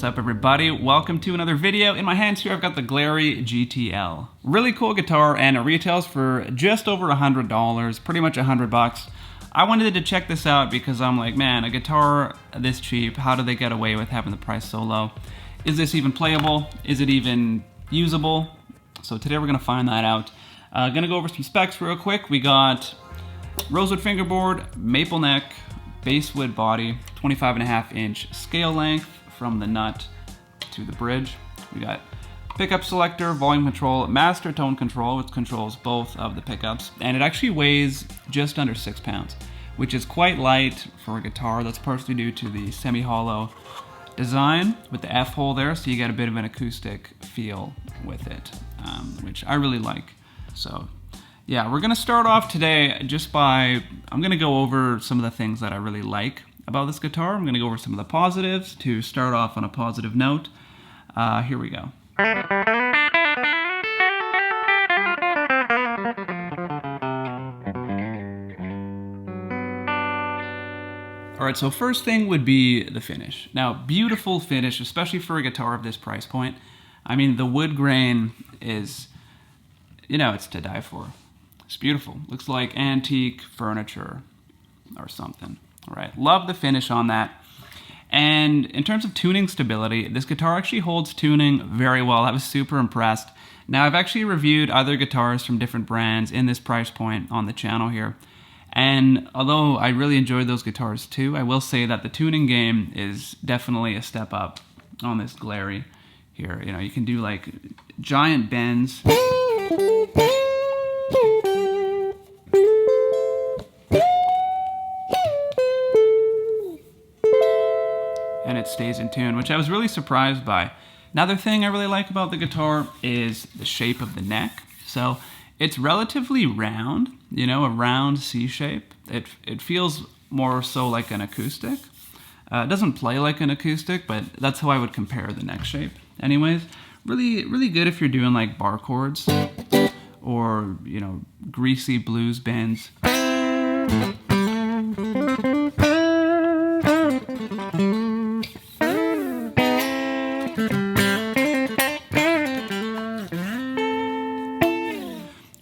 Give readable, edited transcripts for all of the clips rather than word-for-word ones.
What's up everybody? Welcome to another video. In my hands here I've got the Glarry GTL. Really cool guitar, and it retails for just over $100, pretty much $100. I wanted to check this out because I'm like, man, a guitar this cheap, how do they get away with having the price so low? Is this even playable? Is it even usable? So today we're gonna find that out. Gonna go over some specs real quick. We got rosewood fingerboard, maple neck, basswood body, 25.5-inch scale length from the nut to the bridge. We got pickup selector, volume control, master tone control, which controls both of the pickups, and it actually weighs just under 6 pounds, which is quite light for a guitar. That's partially due to the semi-hollow design with the F hole there, so you get a bit of an acoustic feel with it, which I really like. So yeah, we're gonna start off today just by, I'm gonna go over some of the things that I really like about this guitar. I'm gonna go over some of the positives to start off on a positive note. Here we go. All right, so first thing would be the finish. Now, beautiful finish, especially for a guitar of this price point. I mean, the wood grain is, you know, it's to die for. It's beautiful. Looks like antique furniture or something. All right, love the finish on that. And in terms of tuning stability, this guitar actually holds tuning very well. I was super impressed. Now, I've actually reviewed other guitars from different brands in this price point on the channel here. And although I really enjoyed those guitars too, I will say that the tuning game is definitely a step up on this Glarry here. You know, you can do like giant bends. And it stays in tune, which I was really surprised by. Another thing I really like about the guitar is the shape of the neck. So it's relatively round, you know, a round C shape. It feels more so like an acoustic. It doesn't play like an acoustic, but that's how I would compare the neck shape. Anyways, really good if you're doing like bar chords or, you know, greasy blues bends.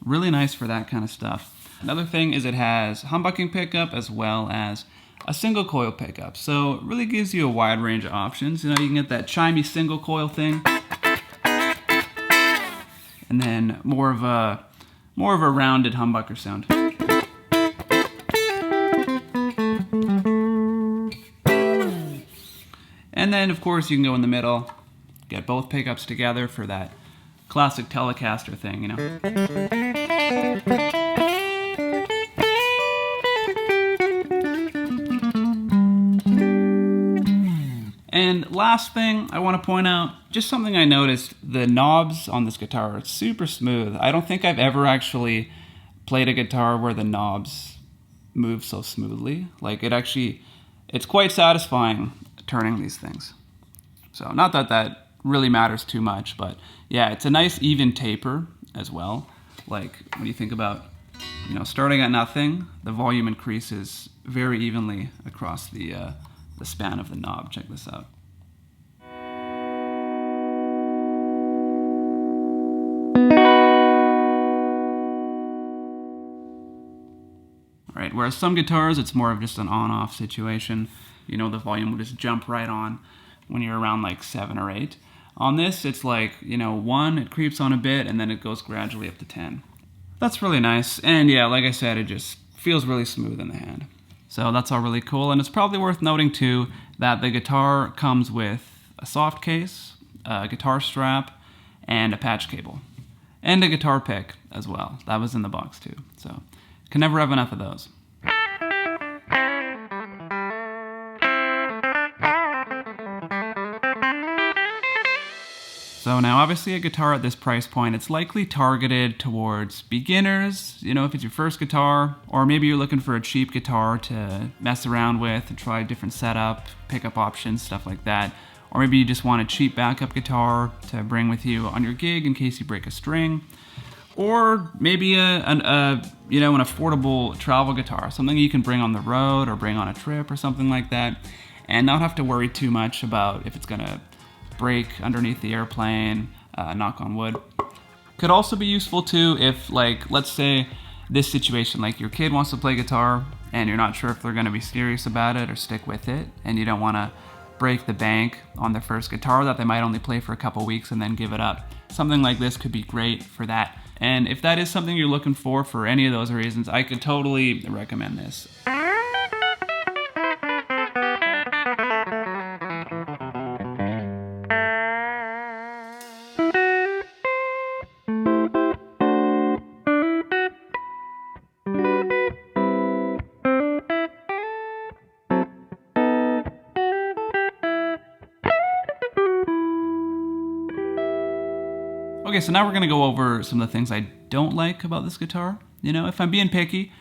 Really nice for that kind of stuff. Another thing is it has humbucking pickup as well as a single coil pickup. So it really gives you a wide range of options. You know, you can get that chimey single coil thing, and then more of a rounded humbucker sound. And then of course you can go in the middle, get both pickups together for that classic telecaster thing, you know. And last thing I want to point out, just something I noticed, the knobs on this guitar are super smooth. I don't think I've ever actually played a guitar where the knobs move so smoothly. Like it's quite satisfying turning these things. So not that that really matters too much, but yeah, it's a nice even taper as well. Like when you think about, you know, starting at nothing, the volume increases very evenly across the span of the knob. Check this out. All right, whereas some guitars, it's more of just an on-off situation. You know, the volume will just jump right on when you're around like 7 or 8. On this, it's like, you know, 1, it creeps on a bit, and then it goes gradually up to 10. That's really nice, and yeah, like I said, it just feels really smooth in the hand. So that's all really cool, and it's probably worth noting too that the guitar comes with a soft case, a guitar strap, and a patch cable. And a guitar pick as well. That was in the box too, so can never have enough of those. So now obviously a guitar at this price point, it's likely targeted towards beginners, you know, if it's your first guitar, or maybe you're looking for a cheap guitar to mess around with and try a different setup, pickup options, stuff like that. Or maybe you just want a cheap backup guitar to bring with you on your gig in case you break a string. Or maybe an affordable travel guitar, something you can bring on the road or bring on a trip or something like that, and not have to worry too much about if it's gonna break underneath the airplane, knock on wood. Could also be useful too if, like, let's say this situation, like your kid wants to play guitar and you're not sure if they're gonna be serious about it or stick with it, and you don't wanna break the bank on their first guitar that they might only play for a couple weeks and then give it up. Something like this could be great for that. And if that is something you're looking for any of those reasons, I could totally recommend this. Okay, so now we're gonna go over some of the things I don't like about this guitar. You know, if I'm being picky,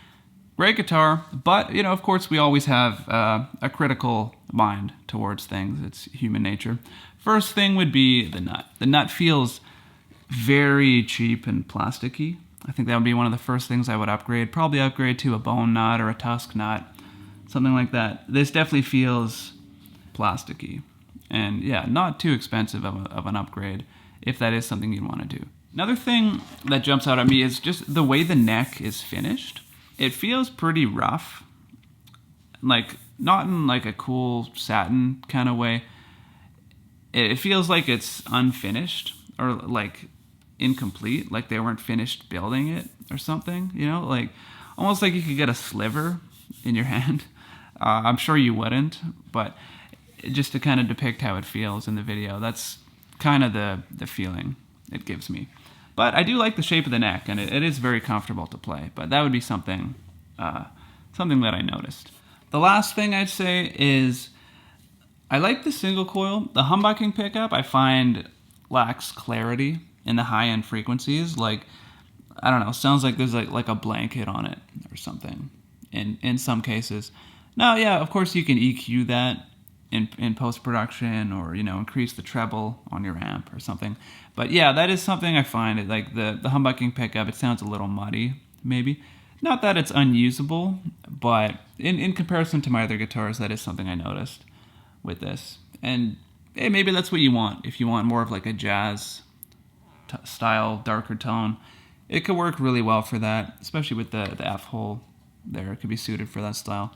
great guitar, but, you know, of course we always have a critical mind towards things. It's human nature. First thing would be the nut. The nut feels very cheap and plasticky. I think that would be one of the first things I would upgrade. Probably upgrade to a bone nut or a tusk nut, something like that. This definitely feels plasticky. And yeah, not too expensive of an upgrade if that is something you'd want to do. Another thing that jumps out at me is just the way the neck is finished. It feels pretty rough, like not in like a cool satin kind of way. It feels like it's unfinished or like incomplete, like they weren't finished building it or something, you know, like almost like you could get a sliver in your hand. I'm sure you wouldn't, but just to kind of depict how it feels in the video, that's kind of the feeling it gives me. But I do like the shape of the neck, and it is very comfortable to play, but that would be something something that I noticed. The last thing I'd say is I like the single coil. The humbucking pickup I find lacks clarity in the high-end frequencies. Like, I don't know, sounds like there's like a blanket on it or something in some cases. Now, yeah, of course you can EQ that in post-production, or, you know, increase the treble on your amp or something. But yeah, that is something I find. It like the humbucking pickup, it sounds a little muddy, maybe. Not that it's unusable, but in comparison to my other guitars, that is something I noticed with this. And hey, maybe that's what you want. If you want more of like a jazz style, darker tone, it could work really well for that, especially with the F-hole there. It could be suited for that style.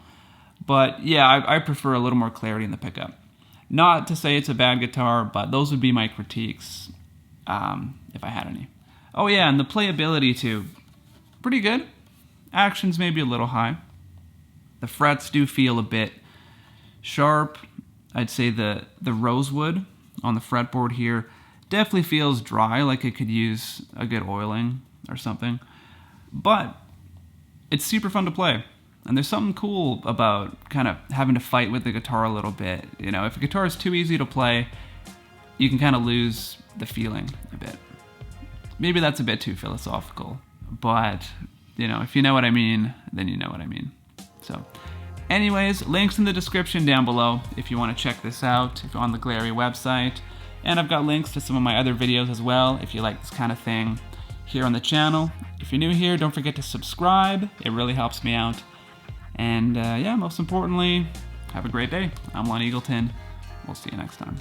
But yeah, I prefer a little more clarity in the pickup. Not to say it's a bad guitar, but those would be my critiques if I had any. Oh yeah, and the playability too, pretty good. Actions maybe a little high. The frets do feel a bit sharp. I'd say the rosewood on the fretboard here definitely feels dry, like it could use a good oiling or something. But it's super fun to play. And there's something cool about kind of having to fight with the guitar a little bit. You know, if a guitar is too easy to play, you can kind of lose the feeling a bit. Maybe that's a bit too philosophical, but, you know, if you know what I mean, then you know what I mean. So, anyways, links in the description down below if you want to check this out, if you're on the Glarry website. And I've got links to some of my other videos as well, if you like this kind of thing here on the channel. If you're new here, don't forget to subscribe. It really helps me out. And yeah, most importantly, have a great day. I'm Lon Eagleton. We'll see you next time.